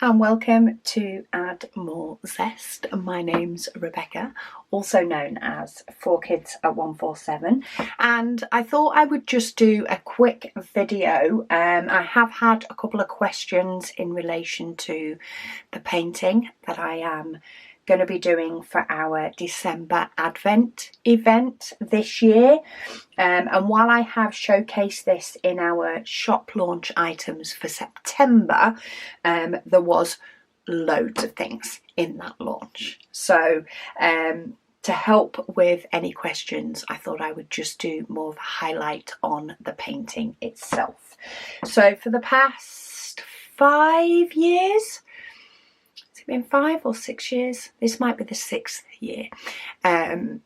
and welcome to Add More Zest. My name's Rebecca, also known as 4Kids at 147, and I thought I would just do a quick video. I have had a couple of questions in relation to the painting that I am going to be doing for our December Advent event this year, and while I have showcased this in our shop launch items for September, there was loads of things in that launch. So to help with any questions, I thought I would just do more of a highlight on the painting itself. So for the past 5 years, been 5 or 6 years, this might be the 6th year, I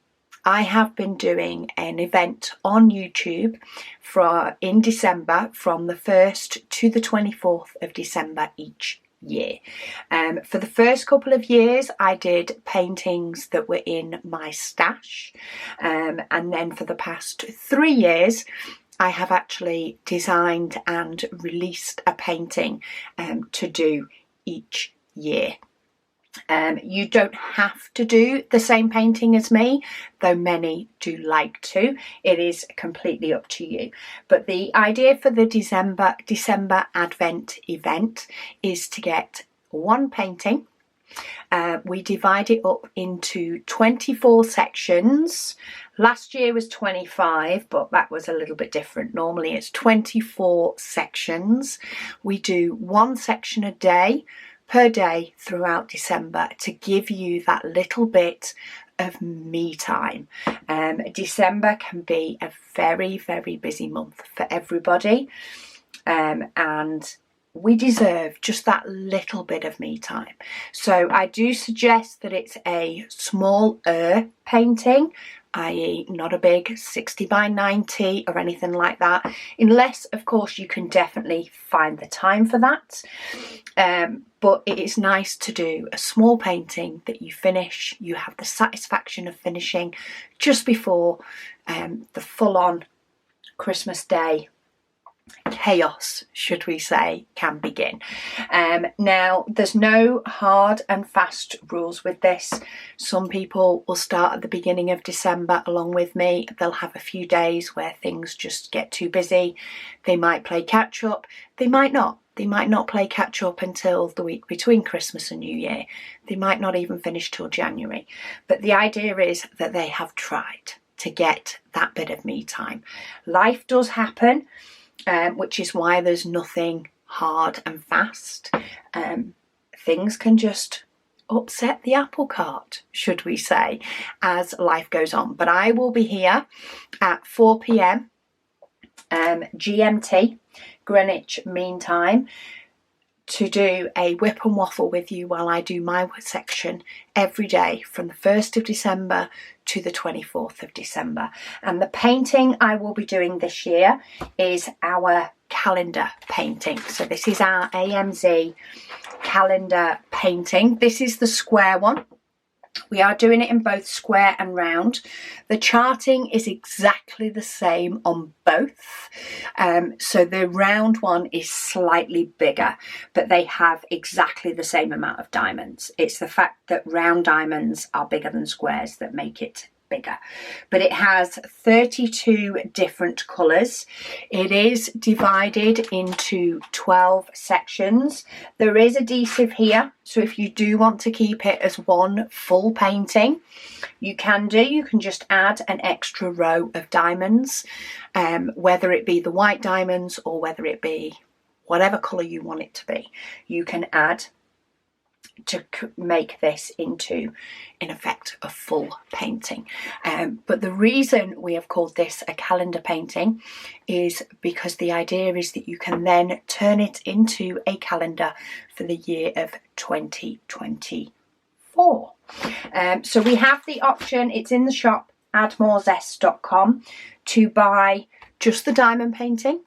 have been doing an event on YouTube in December, from the 1st to the 24th of December each year. For the first couple of years I did paintings that were in my stash, and then for the past 3 years I have actually designed and released a painting to do each year. You don't have to do the same painting as me, though many do like to. It is completely up to you. But the idea for the December Advent event is to get one painting. We divide it up into 24 sections. Last year was 25, but that was a little bit different. Normally it's 24 sections. We do one section a day per day throughout December to give you that little bit of me time. December can be a very, very busy month for everybody, and we deserve just that little bit of me time. So I do suggest that it's a smaller painting, i.e. not a big 60 by 90 or anything like that, unless of course you can definitely find the time for that. But it is nice to do a small painting that you finish, you have the satisfaction of finishing just before the full-on Christmas Day chaos, should we say, can begin. Now there's no hard and fast rules with this. Some people will start at the beginning of December along with me. They'll have a few days where things just get too busy. They might play catch up, they might not. They might not play catch up until the week between Christmas and New Year. They might not even finish till January. But the idea is that they have tried to get that bit of me time. Life does happen, which is why there's nothing hard and fast. Things can just upset the apple cart, should we say, as life goes on. But I will be here at 4 p.m. GMT, Greenwich Mean Time, to do a whip and waffle with you while I do my section every day from the 1st of December to the 24th of December. And the painting I will be doing this year is our calendar painting. So this is our AMZ calendar painting. This is the square one. We are doing it in both square and round. The charting is exactly the same on both. So the round one is slightly bigger, but they have exactly the same amount of diamonds. It's the fact that round diamonds are bigger than squares that make it bigger. But it has 32 different colours. It is divided into 12 sections. There is adhesive here, so if you do want to keep it as one full painting, you can do. You can just add an extra row of diamonds, whether it be the white diamonds or whether it be whatever colour you want it to be. You can add to make this into, in effect, a full painting. But the reason we have called this a calendar painting is because the idea is that you can then turn it into a calendar for the year of 2024. So we have the option, it's in the shop, addmorezest.com, to buy just the diamond painting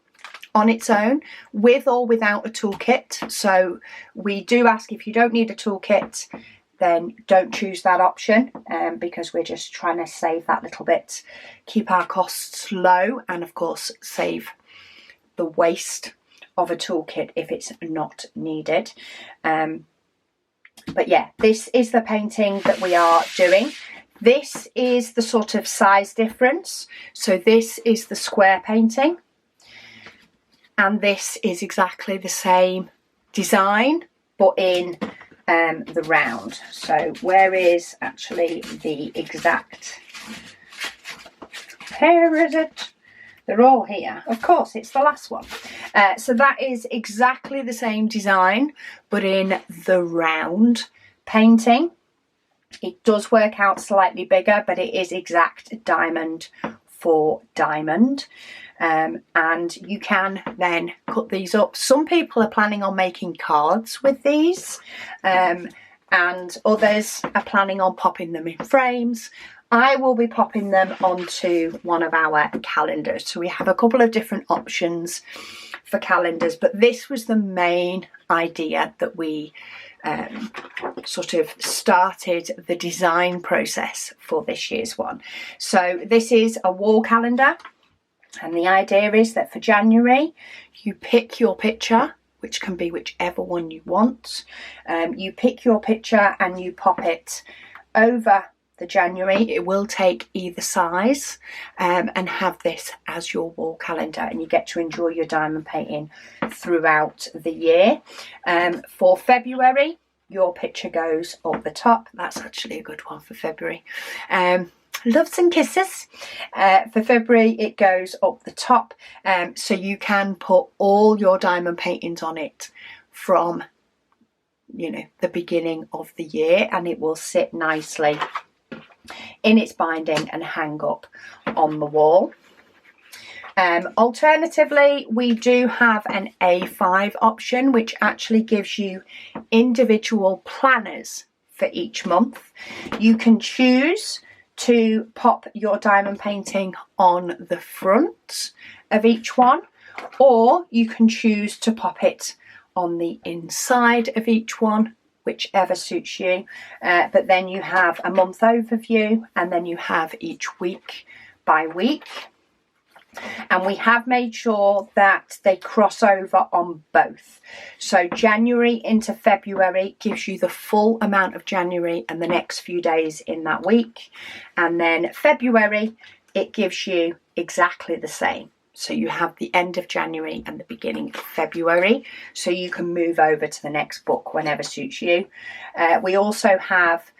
on its own, with or without a toolkit. So we do ask, if you don't need a toolkit, then don't choose that option, because we're just trying to save that little bit, keep our costs low, and of course save the waste of a toolkit if it's not needed. But yeah, this is the painting that we are doing. This is the sort of size difference. So this is the square painting, and this is exactly the same design but in the round. So where is actually the exact, where is it? They're all here. Of course, it's the last one. So that is exactly the same design, but in the round painting. It does work out slightly bigger, but it is exact diamond for diamond. And you can then cut these up. Some people are planning on making cards with these, and others are planning on popping them in frames. I will be popping them onto one of our calendars. So we have a couple of different options for calendars, but this was the main idea that we sort of started the design process for this year's one. So this is a wall calendar, and the idea is that for January you pick your picture, which can be whichever one you want. You pick your picture and you pop it over the January. It will take either size, and have this as your wall calendar, and you get to enjoy your diamond painting throughout the year. For February, your picture goes up the top. That's actually a good one for February. Loves and kisses. For February, it goes up the top, so you can put all your diamond paintings on it from, you know, the beginning of the year, and it will sit nicely in its binding and hang up on the wall. Alternatively, we do have an A5 option, which actually gives you individual planners for each month. You can choose to pop your diamond painting on the front of each one, or you can choose to pop it on the inside of each one, whichever suits you. But then you have a month overview, and then you have each week by week. And we have made sure that they cross over on both. So January into February gives you the full amount of January and the next few days in that week. And then February, it gives you exactly the same. So you have the end of January and the beginning of February. So you can move over to the next book whenever suits you. We also have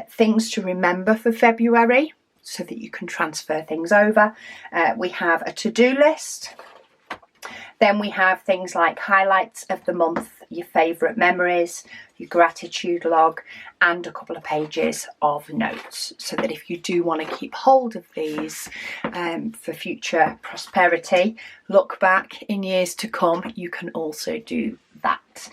things to remember for February, so that you can transfer things over. We have a to-do list. Then we have things like highlights of the month, your favourite memories, your gratitude log, and a couple of pages of notes, so that if you do want to keep hold of these for future prosperity, look back in years to come, you can also do that.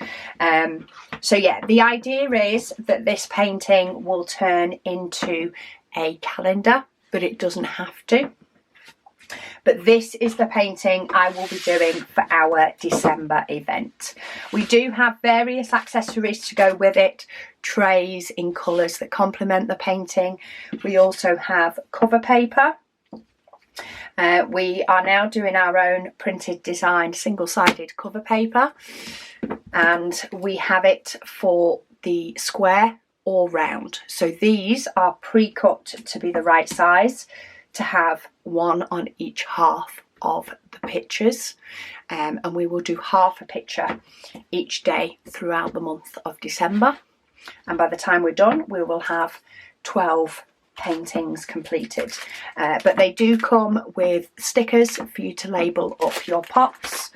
So yeah, the idea is that this painting will turn into a calendar, but it doesn't have to. But this is the painting I will be doing for our December event. We do have various accessories to go with it, trays in colours that complement the painting. We also have cover paper. We are now doing our own printed design single-sided cover paper, and we have it for the square or round. So these are pre-cut to be the right size, to have one on each half of the pictures, and we will do half a picture each day throughout the month of December, and by the time we're done we will have 12 paintings completed. But they do come with stickers for you to label up your pots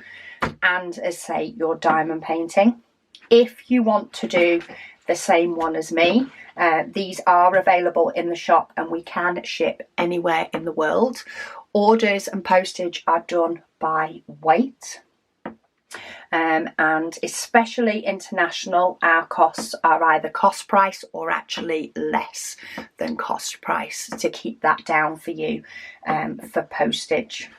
and, as say, your diamond painting. If you want to do the same one as me, these are available in the shop, and we can ship anywhere in the world. Orders and postage are done by weight, and especially international, our costs are either cost price or actually less than cost price, to keep that down for you for postage.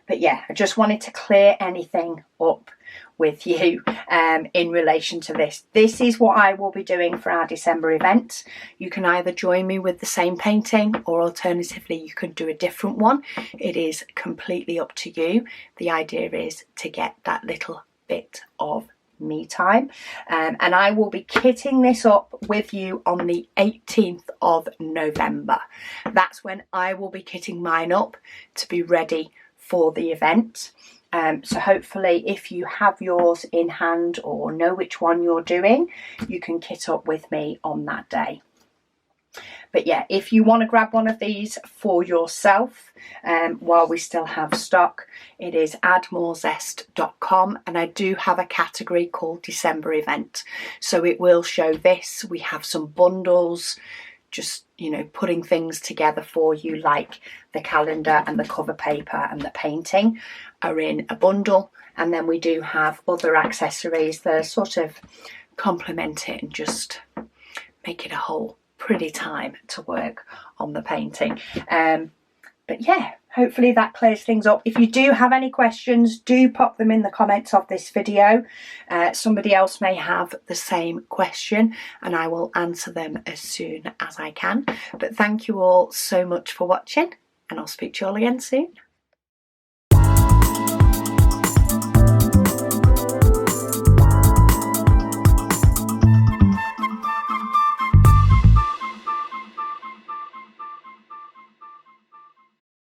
But yeah, I just wanted to clear anything up with you in relation to this. This is what I will be doing for our December event. You can either join me with the same painting, or alternatively you could do a different one. It is completely up to you. The idea is to get that little bit of me time, and I will be kitting this up with you on the 18th of November. That's when I will be kitting mine up to be ready for the event. So hopefully if you have yours in hand or know which one you're doing, you can kit up with me on that day. But yeah, if you want to grab one of these for yourself while we still have stock, it is addmorezest.com, and I do have a category called December event. So it will show this. We have some bundles, just, you know, putting things together for you, like the calendar and the cover paper and the painting are in a bundle. And then we do have other accessories that sort of complement it and just make it a whole pretty time to work on the painting. But yeah, hopefully that clears things up. If you do have any questions, do pop them in the comments of this video. Somebody else may have the same question and I will answer them as soon as I can. But thank you all so much for watching, and I'll speak to you all again soon.